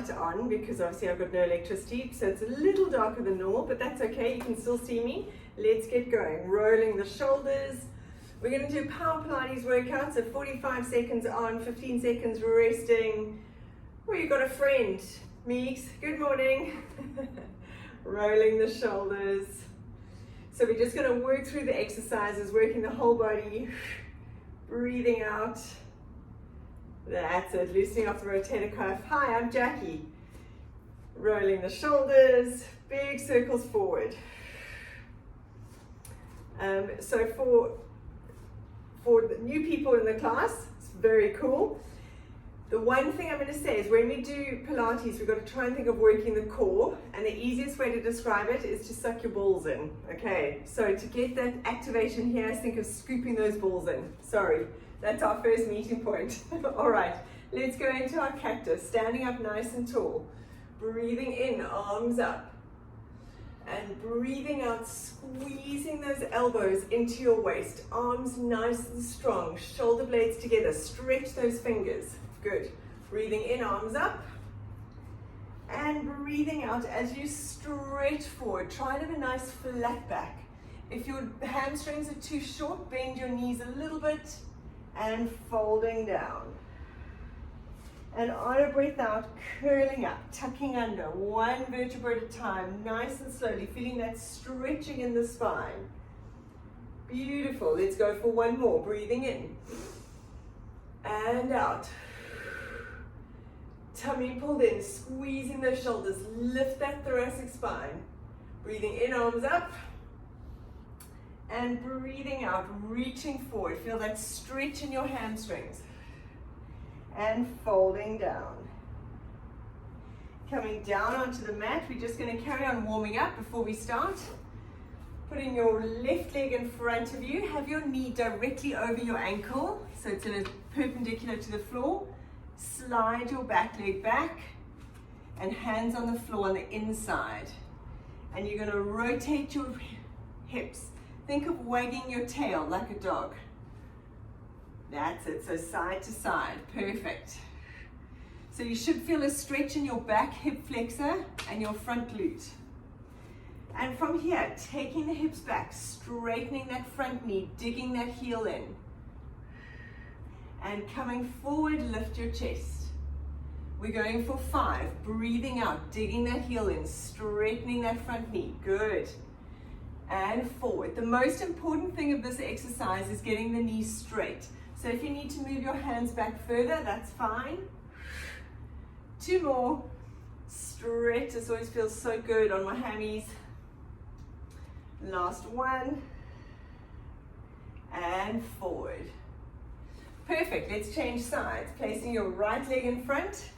light on because obviously I've got no electricity, so it's a little darker than normal, but that's okay, you can still see me. Let's get going. Rolling the shoulders. We're going to do power Pilates workout, so 45 seconds on, 15 seconds resting. Oh, you've got a friend. Meeks, good morning. Rolling the shoulders. So we're just going to work through the exercises, working the whole body, breathing out. That's it, loosening off the rotator cuff. Hi, I'm Jackie. Rolling the shoulders, big circles forward. So for the new people in the class, it's very cool. The one thing I'm going to say is when we do Pilates, we've got to try and think of working the core, and the easiest way to describe it is to suck your balls in. Okay, so to get that activation here, think of scooping those balls in. Sorry, that's our first meeting point. All right, let's go into our cactus, standing up nice and tall. Breathing in, arms up. And breathing out, squeezing those elbows into your waist. Arms nice and strong, shoulder blades together, stretch those fingers. Good. Breathing in, arms up. And breathing out as you stretch forward. Try to have a nice flat back. If your hamstrings are too short, bend your knees a little bit and folding down. And on a breath out, curling up, tucking under, one vertebra at a time, nice and slowly, feeling that stretching in the spine. Beautiful. Let's go for one more. Breathing in and out. Tummy pulled in, squeezing those shoulders, lift that thoracic spine. Breathing in, arms up. And breathing out, reaching forward. Feel that stretch in your hamstrings. And folding down. Coming down onto the mat, we're just going to carry on warming up before we start. Putting your left leg in front of you, have your knee directly over your ankle, so it's perpendicular to the floor. Slide your back leg back, and hands on the floor on the inside. And you're going to rotate your hips. Think of wagging your tail like a dog. That's it, so side to side, perfect. So you should feel a stretch in your back hip flexor and your front glute. And from here, taking the hips back, straightening that front knee, digging that heel in. And coming forward, lift your chest. We're going for 5, breathing out, digging that heel in, straightening that front knee, good. And forward. The most important thing of this exercise is getting the knees straight. So if you need to move your hands back further, that's fine. 2 more. Stretch. This always feels so good on my hammies. Last one. And forward. Perfect. Let's change sides. Placing your right leg in front.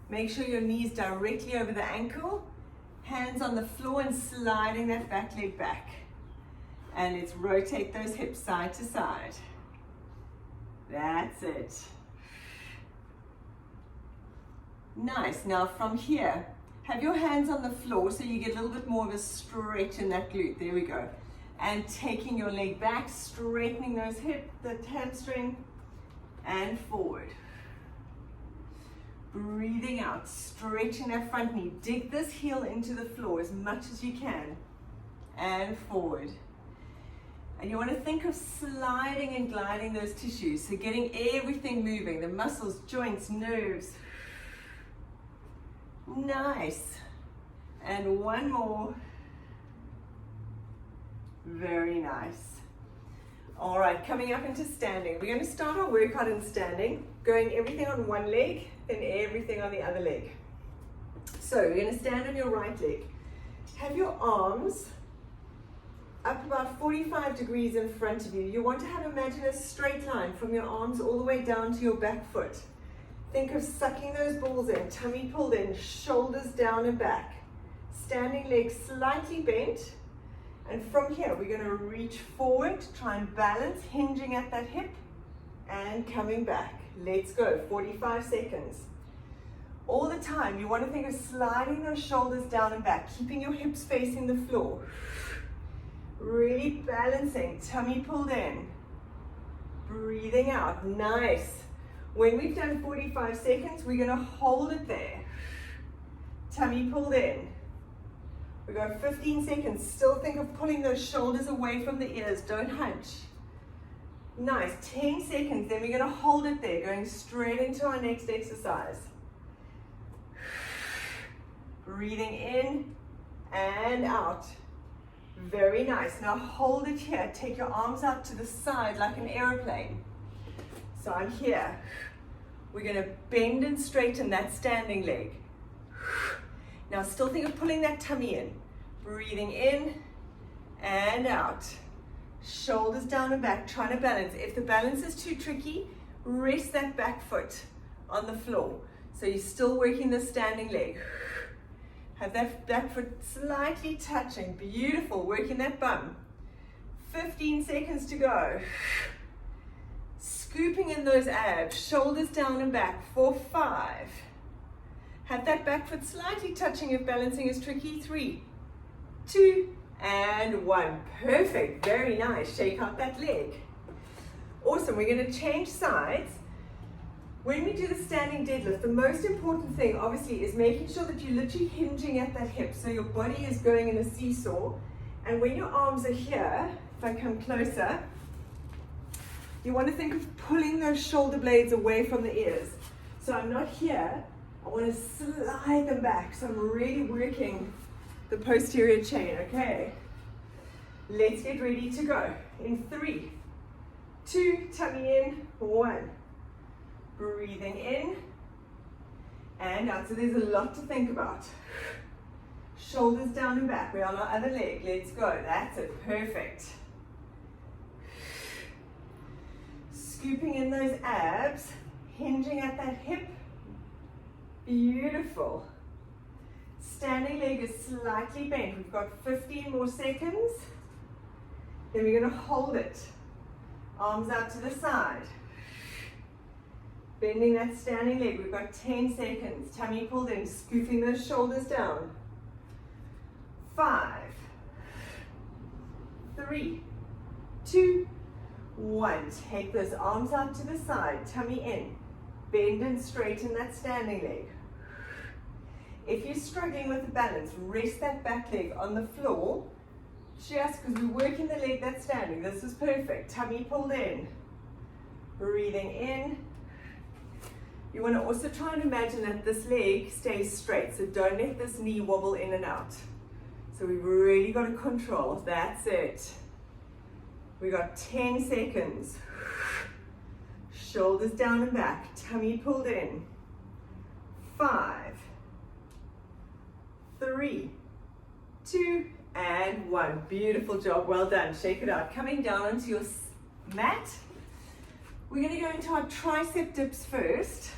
Make sure your knees directly over the ankle. Hands on the floor and sliding that back leg back. And let's rotate those hips side to side. That's it. Nice. Now from here, have your hands on the floor so you get a little bit more of a stretch in that glute. There we go. And taking your leg back, straightening those hips, the hamstring, and forward. Breathing out, stretching that front knee. Dig this heel into the floor as much as you can. And forward. And you want to think of sliding and gliding those tissues. So getting everything moving, the muscles, joints, nerves. Nice. And one more. Very nice. All right, coming up into standing. We're going to start our workout in standing, going everything on one leg, then everything on the other leg. So we're going to stand on your right leg. Have your arms up about 45 degrees in front of you. You want to imagine a straight line from your arms all the way down to your back foot. Think of sucking those balls in, tummy pulled in, shoulders down and back. Standing legs slightly bent. And from here, we're going to reach forward, try and balance, hinging at that hip, and coming back. Let's go, 45 seconds. All the time, you want to think of sliding those shoulders down and back, keeping your hips facing the floor. Really balancing, tummy pulled in. Breathing out, nice. When we've done 45 seconds, we're going to hold it there. tummy pulled in. We got 15 seconds. Still think of pulling those shoulders away from the ears. Don't hunch. Nice. 10 seconds. Then we're going to hold it there, going straight into our next exercise. Breathing in and out. Very nice. Now hold it here. Take your arms out to the side like an airplane. So I'm here. We're going to bend and straighten that standing leg. Now still think of pulling that tummy in. Breathing in and out. Shoulders down and back, trying to balance. If the balance is too tricky, rest that back foot on the floor. So you're still working the standing leg. Have that back foot slightly touching. Beautiful. Working that bum. 15 seconds to go. Scooping in those abs. Shoulders down and back for 5. Have that back foot slightly touching if balancing is tricky. 3, 2, and 1. Perfect. Very nice. Shake out that leg. Awesome. We're going to change sides. When we do the standing deadlift, the most important thing obviously is making sure that you're literally hinging at that hip, so your body is going in a seesaw. And when your arms are here, if I come closer, you want to think of pulling those shoulder blades away from the ears. So I'm not here, I want to slide them back, so I'm really working the posterior chain. Okay, let's get ready to go. In 3, 2, tummy in, 1. Breathing in and out. So there's a lot to think about. Shoulders down and back. We're on our other leg. Let's go. That's it. Perfect. Scooping in those abs. Hinging at that hip. Beautiful. Standing leg is slightly bent. We've got 15 more seconds. Then we're going to hold it. Arms out to the side. Bending that standing leg. We've got 10 seconds. Tummy pulled in. Scooping those shoulders down. 5, 3, 2, 1. Take those arms out to the side. Tummy in. Bend and straighten that standing leg. If you're struggling with the balance, rest that back leg on the floor. Just because we're working the leg that's standing. This is perfect. Tummy pulled in. Breathing in. You want to also try and imagine that this leg stays straight, so don't let this knee wobble in and out. So we've really got to control. That's it. We got 10 seconds. Shoulders down and back, tummy pulled in. 5, 3, 2, and 1. Beautiful job, well done. Shake it out. Coming down onto your mat. We're going to go into our tricep dips first.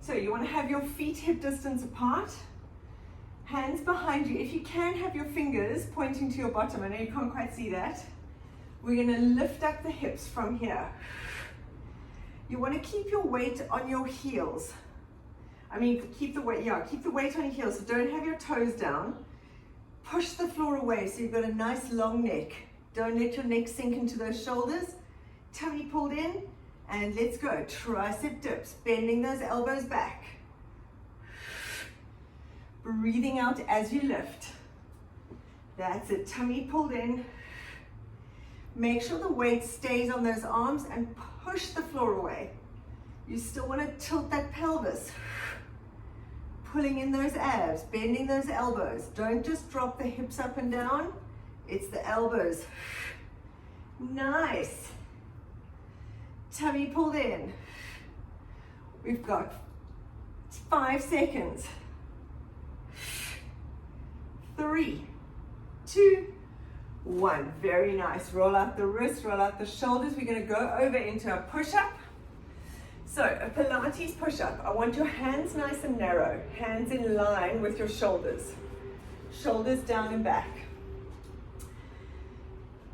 So you want to have your feet hip distance apart, hands behind you. If you can, have your fingers pointing to your bottom. I know you can't quite see that. We're going to lift up the hips from here. You want to keep your weight on your heels. Keep the weight on your heels. So don't have your toes down. Push the floor away so you've got a nice long neck. Don't let your neck sink into those shoulders. Tummy pulled in. And let's go. Tricep dips, bending those elbows back. Breathing out as you lift. That's it. Tummy pulled in. Make sure the weight stays on those arms and push the floor away. You still want to tilt that pelvis. Pulling in those abs, bending those elbows. Don't just drop the hips up and down. It's the elbows. Nice. Tummy pulled in. We've got 5 seconds. 3, 2, 1. Very nice. Roll out the wrists, roll out the shoulders. We're going to go over into a push-up. So a Pilates push-up. I want your hands nice and narrow. Hands in line with your shoulders. Shoulders down and back.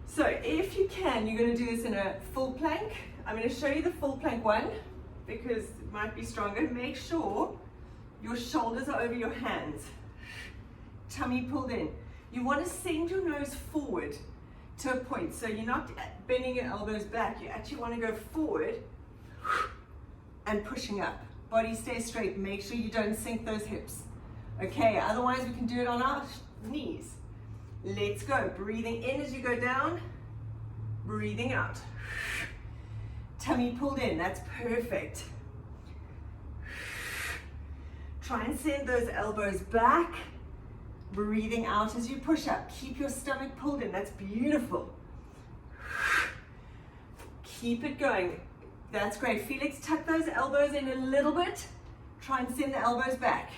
So if you can, you're going to do this in a full plank. I'm going to show you the full plank one because it might be stronger. Make sure your shoulders are over your hands. Tummy pulled in. You want to send your nose forward to a point. So you're not bending your elbows back. You actually want to go forward and pushing up. Body stays straight. Make sure you don't sink those hips. Okay, otherwise we can do it on our knees. Let's go. Breathing in as you go down, breathing out. Tummy pulled in, that's perfect. Try and send those elbows back. Breathing out as you push up. Keep your stomach pulled in, that's beautiful. Keep it going. That's great. Felix, tuck those elbows in a little bit. Try and send the elbows back.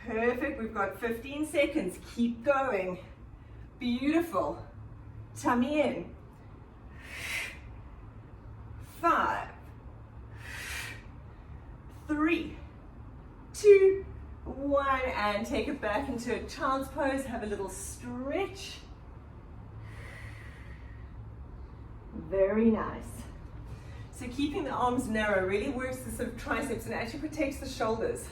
Perfect. We've got 15 seconds. Keep going. Beautiful. Tummy in. 5, 3, 2, 1, and take it back into a child's pose. Have a little stretch. Very nice. So keeping the arms narrow really works the sort of triceps and actually protects the shoulders.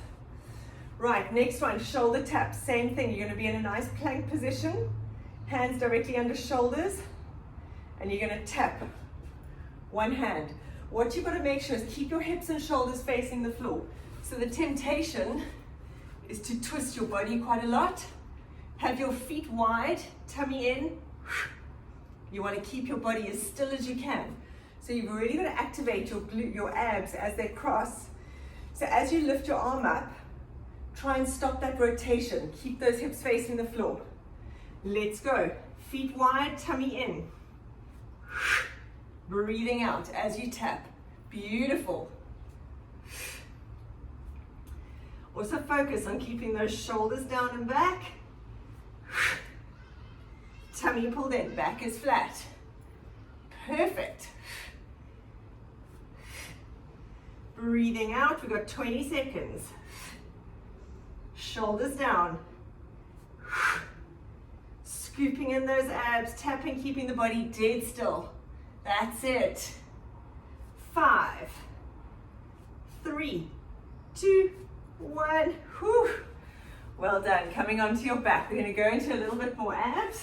Right, next one, shoulder taps. Same thing, you're going to be in a nice plank position, hands directly under shoulders, and you're going to tap one hand. What you've got to make sure is keep your hips and shoulders facing the floor. So the temptation is to twist your body quite a lot. Have your feet wide, tummy in. You want to keep your body as still as you can. So you've really got to activate your abs as they cross. So as you lift your arm up, try and stop that rotation. Keep those hips facing the floor. Let's go. Feet wide, tummy in. Breathing out as you tap. Beautiful. Also focus on keeping those shoulders down and back. Tummy pulled in, back is flat. Perfect. Breathing out, we've got 20 seconds. Shoulders down. Scooping in those abs, tapping, keeping the body dead still. That's it. 5, 3, 2, 1. Whew. Well done. Coming onto your back. We're going to go into a little bit more abs.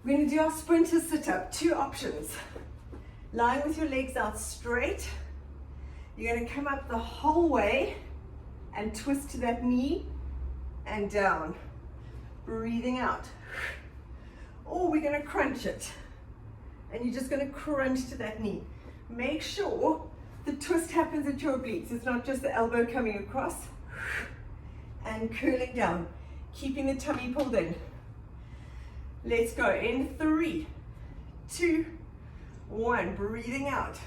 We're going to do our sprinter sit-up. 2 options. Lying with your legs out straight. You're going to come up the whole way and twist to that knee and down. Breathing out. Or we're going to crunch it. And you're just going to crunch to that knee. Make sure the twist happens at your obliques. It's not just the elbow coming across and curling down. Keeping the tummy pulled in. Let's go in 3, 2, 1. Breathing out.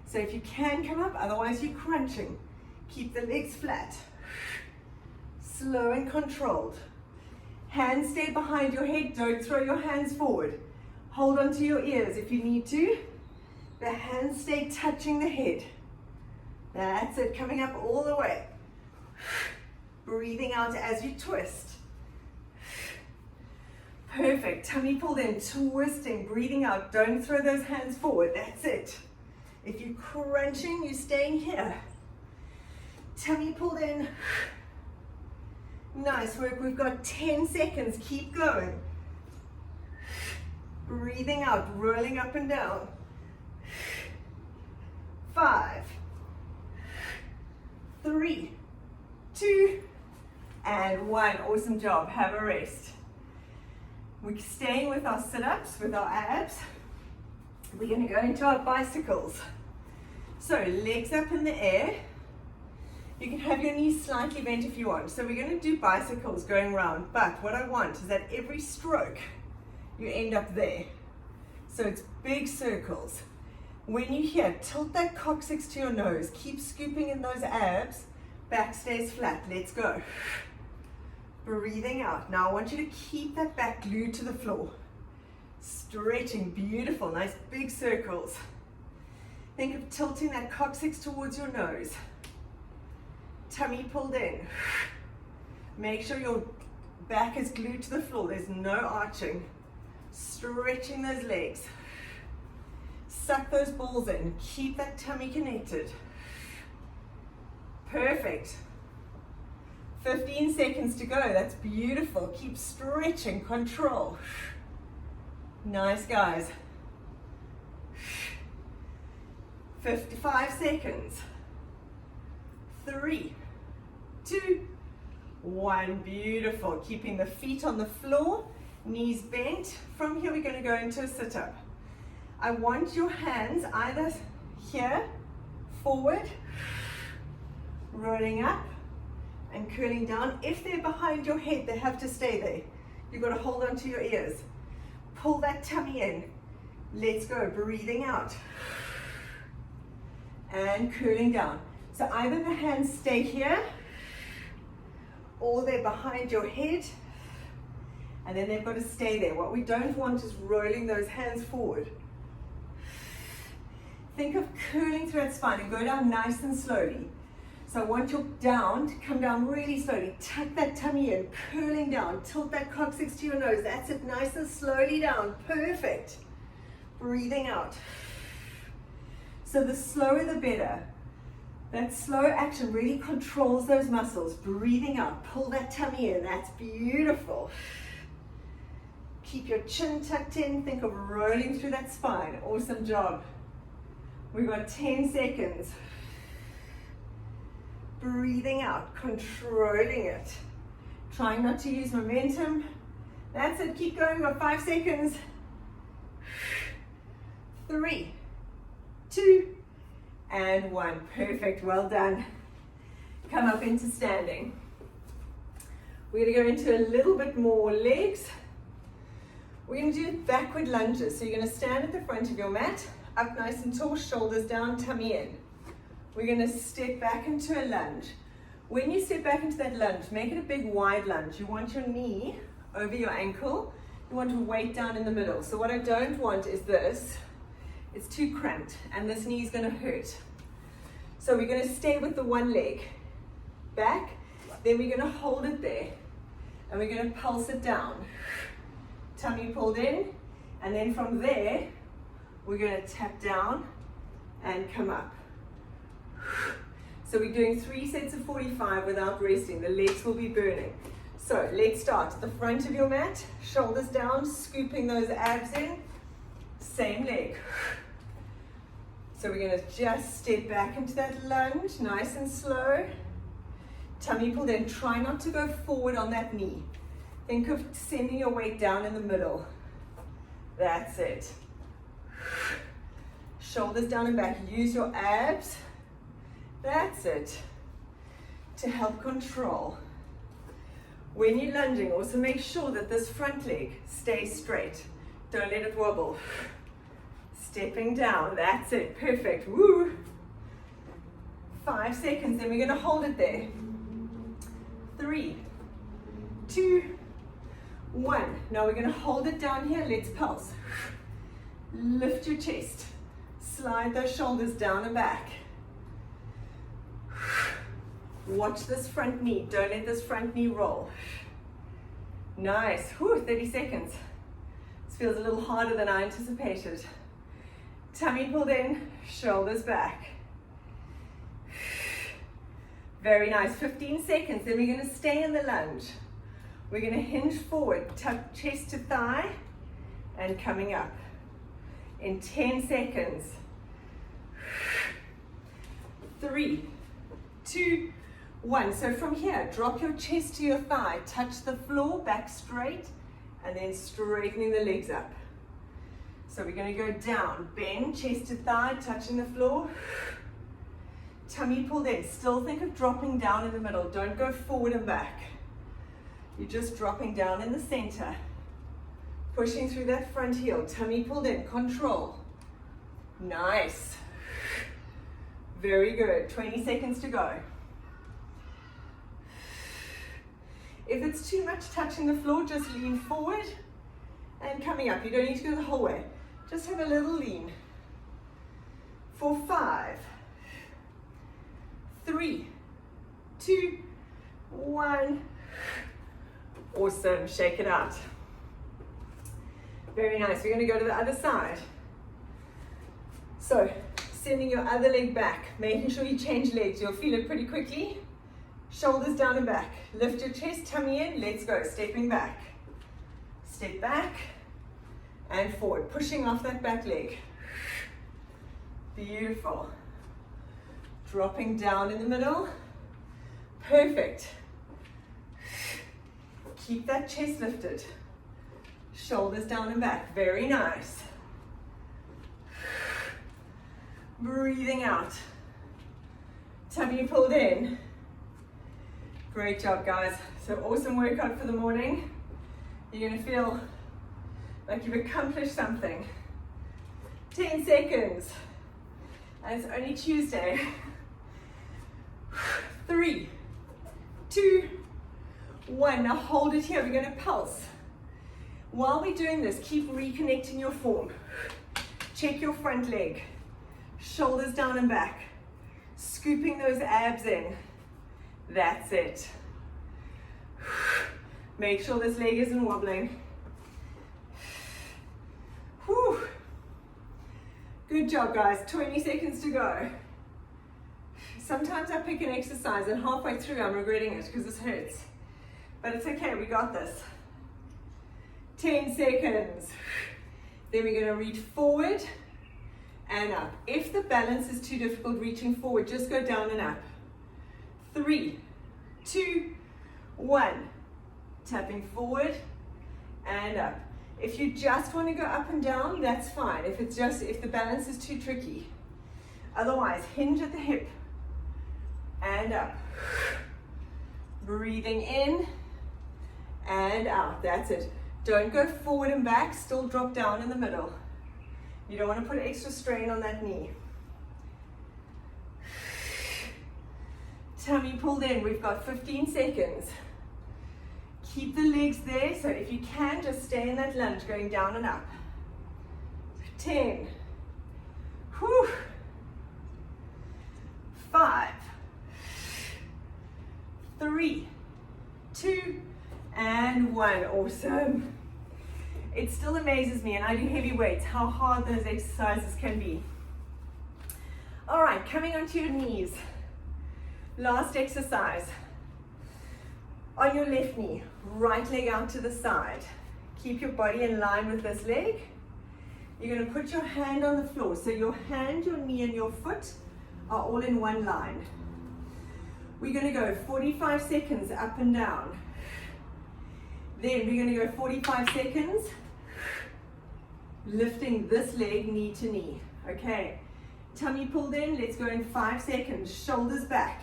So if you can come up, otherwise you're crunching. Keep the legs flat. Slow and controlled. Hands stay behind your head. Don't throw your hands forward. Hold onto your ears if you need to. The hands stay touching the head. That's it, coming up all the way. Breathing out as you twist. Perfect, tummy pulled in, twisting, breathing out. Don't throw those hands forward, that's it. If you're crunching, you're staying here. Tummy pulled in. Nice work, we've got 10 seconds, keep going. Breathing out, rolling up and down. 5, 3, 2, and 1. Awesome job, have a rest. We're staying with our sit-ups, with our abs. We're going to go into our bicycles. So legs up in the air. You can have your knees slightly bent if you want. So we're going to do bicycles going round. But what I want is that every stroke, you end up there. So it's big circles. When you hear, tilt that coccyx to your nose. Keep scooping in those abs. Back stays flat. Let's go. Breathing out. Now I want you to keep that back glued to the floor. Stretching. Beautiful. Nice big circles. Think of tilting that coccyx towards your nose. Tummy pulled in. Make sure your back is glued to the floor. There's no arching. Stretching those legs. Suck those balls in. Keep that tummy connected. Perfect. 15 seconds to go. That's beautiful. Keep stretching. Control. Nice, guys. 55 seconds. 3, 2, 1. Beautiful. Keeping the feet on the floor, knees bent. From here, we're going to go into a sit-up. I want your hands either here, forward, rolling up, and curling down. If they're behind your head, they have to stay there. You've got to hold on to your ears. Pull that tummy in. Let's go. Breathing out. And curling down. So either the hands stay here, or they're behind your head, and then they've got to stay there. What we don't want is rolling those hands forward. Think of curling through that spine and go down nice and slowly. So I want your down to come down really slowly. Tuck that tummy in, curling down. Tilt that coccyx to your nose. That's it, nice and slowly down. Perfect. Breathing out. So the slower the better. That slow action really controls those muscles. Breathing out, pull that tummy in. That's beautiful. Keep your chin tucked in. Think of rolling through that spine. Awesome job. We've got 10 seconds. Breathing out, controlling it. Trying not to use momentum. That's it, keep going, we've got 5 seconds. 3, 2, and 1. Perfect, well done. Come up into standing. We're going to go into a little bit more legs. We're going to do backward lunges. So you're going to stand at the front of your mat, up nice and tall, shoulders down, tummy in. We're going to step back into a lunge. When you step back into that lunge, make it a big wide lunge. You want your knee over your ankle. You want your weight down in the middle. So what I don't want is this. It's too cramped and this knee is going to hurt. So we're going to stay with the one leg back. Then we're going to hold it there and we're going to pulse it down. Tummy pulled in, and then from there we're going to tap down and come up. So we're doing 3 sets of 45 without resting. The legs will be burning. So let's start at the front of your mat, shoulders down, scooping those abs in. Same leg. So we're going to just step back into that lunge, nice and slow. Tummy pulled in. Try not to go forward on that knee. Think of sending your weight down in the middle. That's it. Shoulders down and back. Use your abs. That's it. To help control. When you're lunging, also make sure that this front leg stays straight. Don't let it wobble. Stepping down. That's it. Perfect. Woo. 5 seconds. Then we're going to hold it there. 3, 2, 1. Now we're going to hold it down here. Let's pulse. Lift your chest. Slide those shoulders down and back. Watch this front knee. Don't let this front knee roll. Nice. Whew, 30 seconds. This feels a little harder than I anticipated. Tummy pulled in, shoulders back. Very nice. 15 seconds. Then we're going to stay in the lunge. We're going to hinge forward, tuck chest to thigh, and coming up. In 10 seconds. 3, 2, 1. So from here, drop your chest to your thigh, touch the floor, back straight, and then straightening the legs up. So we're going to go down, bend, chest to thigh, touching the floor. Tummy pulled in. Still think of dropping down in the middle. Don't go forward and back. You're just dropping down in the center. Pushing through that front heel. Tummy pulled in. Control. Nice. Very good. 20 seconds to go. If it's too much touching the floor, just lean forward and coming up. You don't need to go the whole way. Just have a little lean. For 5, 3, 2, 1. Awesome. Shake it out. Very nice. We're going to go to the other side. So, sending your other leg back, making sure you change legs. You'll feel it pretty quickly. Shoulders down and back. Lift your chest, tummy in. Let's go. Stepping back. Step back and forward. Pushing off that back leg. Beautiful. Dropping down in the middle. Perfect. Keep that chest lifted. Shoulders down and back. Very nice. Breathing out. Tummy pulled in. Great job, guys. So awesome workout for the morning. You're going to feel like you've accomplished something. 10 seconds. And it's only Tuesday. 3, 2, 1. Now hold it here. We're going to pulse. While we're doing this, keep reconnecting your form. Check your front leg. Shoulders down and back. Scooping those abs in. That's it. Make sure this leg isn't wobbling. Whew. Good job, guys. 20 seconds to go. Sometimes I pick an exercise and halfway through I'm regretting it because this hurts. But it's okay, we got this. 10 seconds. Then we're going to reach forward and up. If the balance is too difficult reaching forward, just go down and up. 3, 2, 1. Tapping forward and up. If you just want to go up and down, that's fine. If the balance is too tricky. Otherwise, hinge at the hip and up. Breathing in and out. That's it. Don't go forward and back. Still drop down in the middle. You don't want to put extra strain on that knee. Tummy pulled in. We've got 15 seconds. Keep the legs there, so if you can, just stay in that lunge, going down and up. 10. Whew. 5. 3, 2, and 1. Awesome. It still amazes me, and I do heavy weights, how hard those exercises can be. All right, coming onto your knees. Last exercise. On your left knee, right leg out to the side. Keep your body in line with this leg. You're going to put your hand on the floor. So your hand, your knee, and your foot are all in one line. We're going to go 45 seconds up and down. Then we're going to go 45 seconds lifting this leg knee to knee. Okay, tummy pulled in. Let's go in 5 seconds. Shoulders back.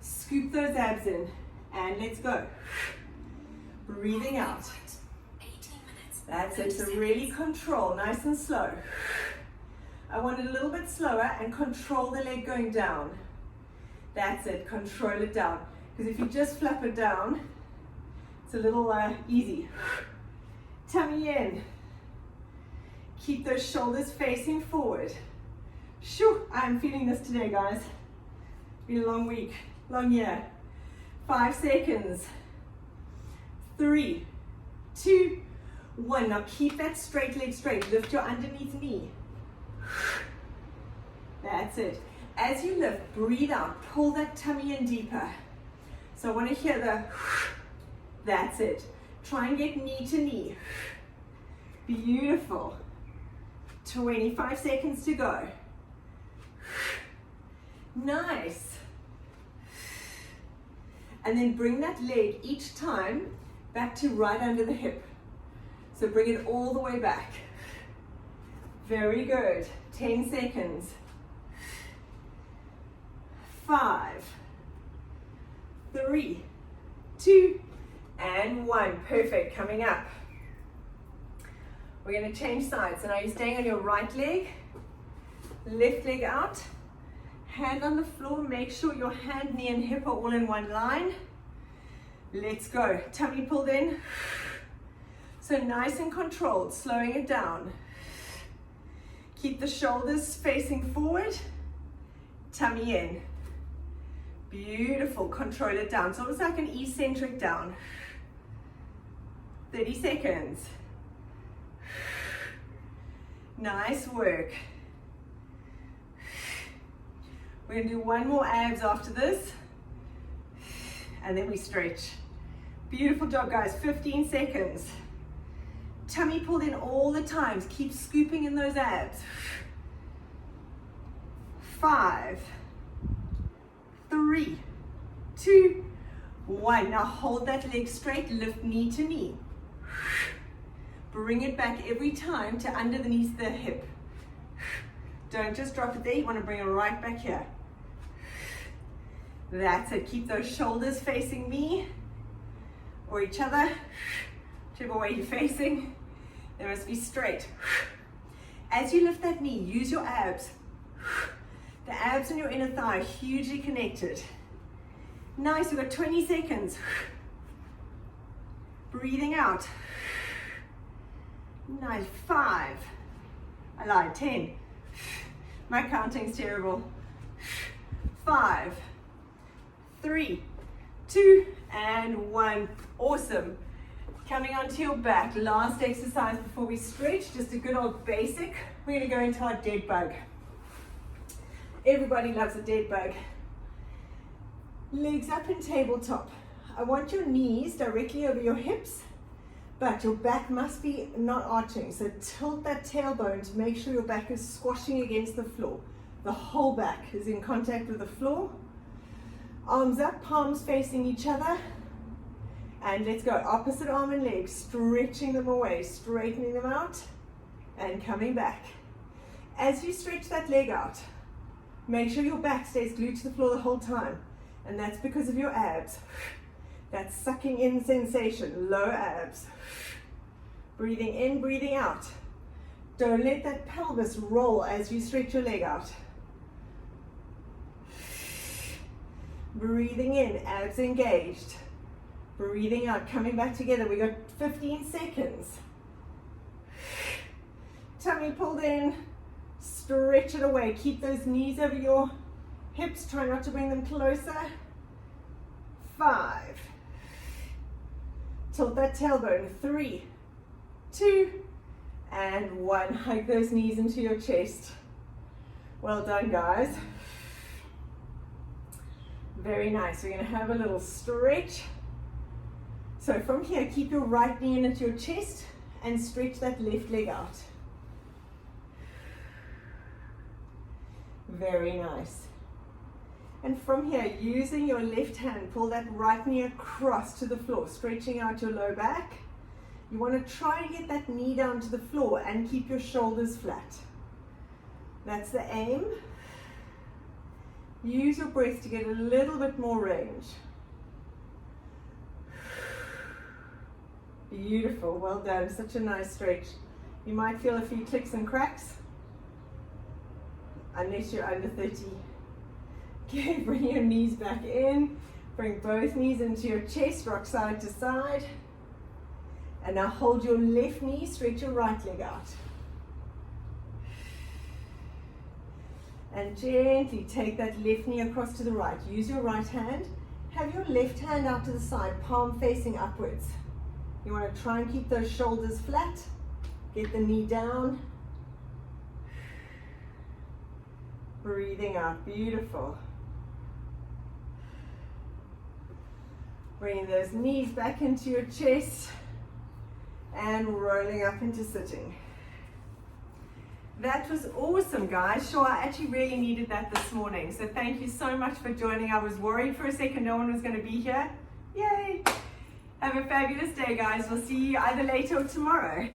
Scoop those abs in. And let's go. Breathing out. 18 minutes. That's it. So really control, nice and slow. I want it a little bit slower and control the leg going down. That's it. Control it down. Because if you just flap it down, it's a little easy. Tummy in. Keep those shoulders facing forward. Shoo, I'm feeling this today, guys. It's been a long week, long year. 5 seconds. 3, 2, 1. Now keep that straight leg straight. Lift your underneath knee. That's it. As you lift, breathe out. Pull that tummy in deeper. So I want to hear the, that's it. Try and get knee to knee. Beautiful. 25 seconds to go. Nice. And then bring that leg each time back to right under the hip. So bring it all the way back. Very good. 10 seconds. 5, 3, 2, and 1. Perfect. Coming up. We're going to change sides. So now you're staying on your right leg, left leg out. Hand on the floor, make sure your hand, knee, and hip are all in one line. Let's go. Tummy pulled in. So nice and controlled, slowing it down. Keep the shoulders facing forward. Tummy in. Beautiful. Control it down. It's almost like an eccentric down. 30 seconds. Nice work. We're going to do one more abs after this, and then we stretch. Beautiful job, guys. 15 seconds. Tummy pulled in all the times. Keep scooping in those abs. 5, 3, 2, 1. Now hold that leg straight, lift knee to knee. Bring it back every time to underneath the hip. Don't just drop it there, you want to bring it right back here. That's it, keep those shoulders facing me or each other, whichever way you're facing. They must be straight. As you lift that knee, use your abs. The abs and your inner thigh are hugely connected. Nice, we've got 20 seconds. Breathing out. Nice, 5. I lied, 10. My counting's terrible. 5, 3, 2, and 1. Awesome. Coming onto your back. Last exercise before we stretch, just a good old basic. We're going to go into our dead bug. Everybody loves a dead bug. Legs up in tabletop. I want your knees directly over your hips, but your back must be not arching. So tilt that tailbone to make sure your back is squashing against the floor. The whole back is in contact with the floor. Arms up, palms facing each other. And let's go. Opposite arm and leg, stretching them away, straightening them out, and coming back. As you stretch that leg out, make sure your back stays glued to the floor the whole time. And that's because of your abs. That sucking in sensation, low abs. Breathing in, breathing out. Don't let that pelvis roll as you stretch your leg out. Breathing in, abs engaged. Breathing out, coming back together. We got 15 seconds. Tummy pulled in, stretch it away. Keep those knees over your hips, try not to bring them closer. 5. Tilt that tailbone. 3, 2, and 1. Hug those knees into your chest. Well done, guys. Very nice. We're going to have a little stretch. So from here, keep your right knee in at your chest and stretch that left leg out. Very nice. And from here, using your left hand, pull that right knee across to the floor, stretching out your low back. You want to try and get that knee down to the floor and keep your shoulders flat. That's the aim. Use your breath to get a little bit more range. Beautiful, well done, such a nice stretch. You might feel a few clicks and cracks, unless you're under 30. Okay, bring your knees back in, bring both knees into your chest, rock side to side. And now hold your left knee, stretch your right leg out. And gently take that left knee across to the right. Use your right hand, have your left hand out to the side, palm facing upwards. You want to try and keep those shoulders flat. Get the knee down. Breathing out, beautiful. Bringing those knees back into your chest and rolling up into sitting. That was awesome, guys. Sure, I actually really needed that this morning. So thank you so much for joining. I was worried for a second no one was going to be here. Yay! Have a fabulous day, guys. We'll see you either later or tomorrow.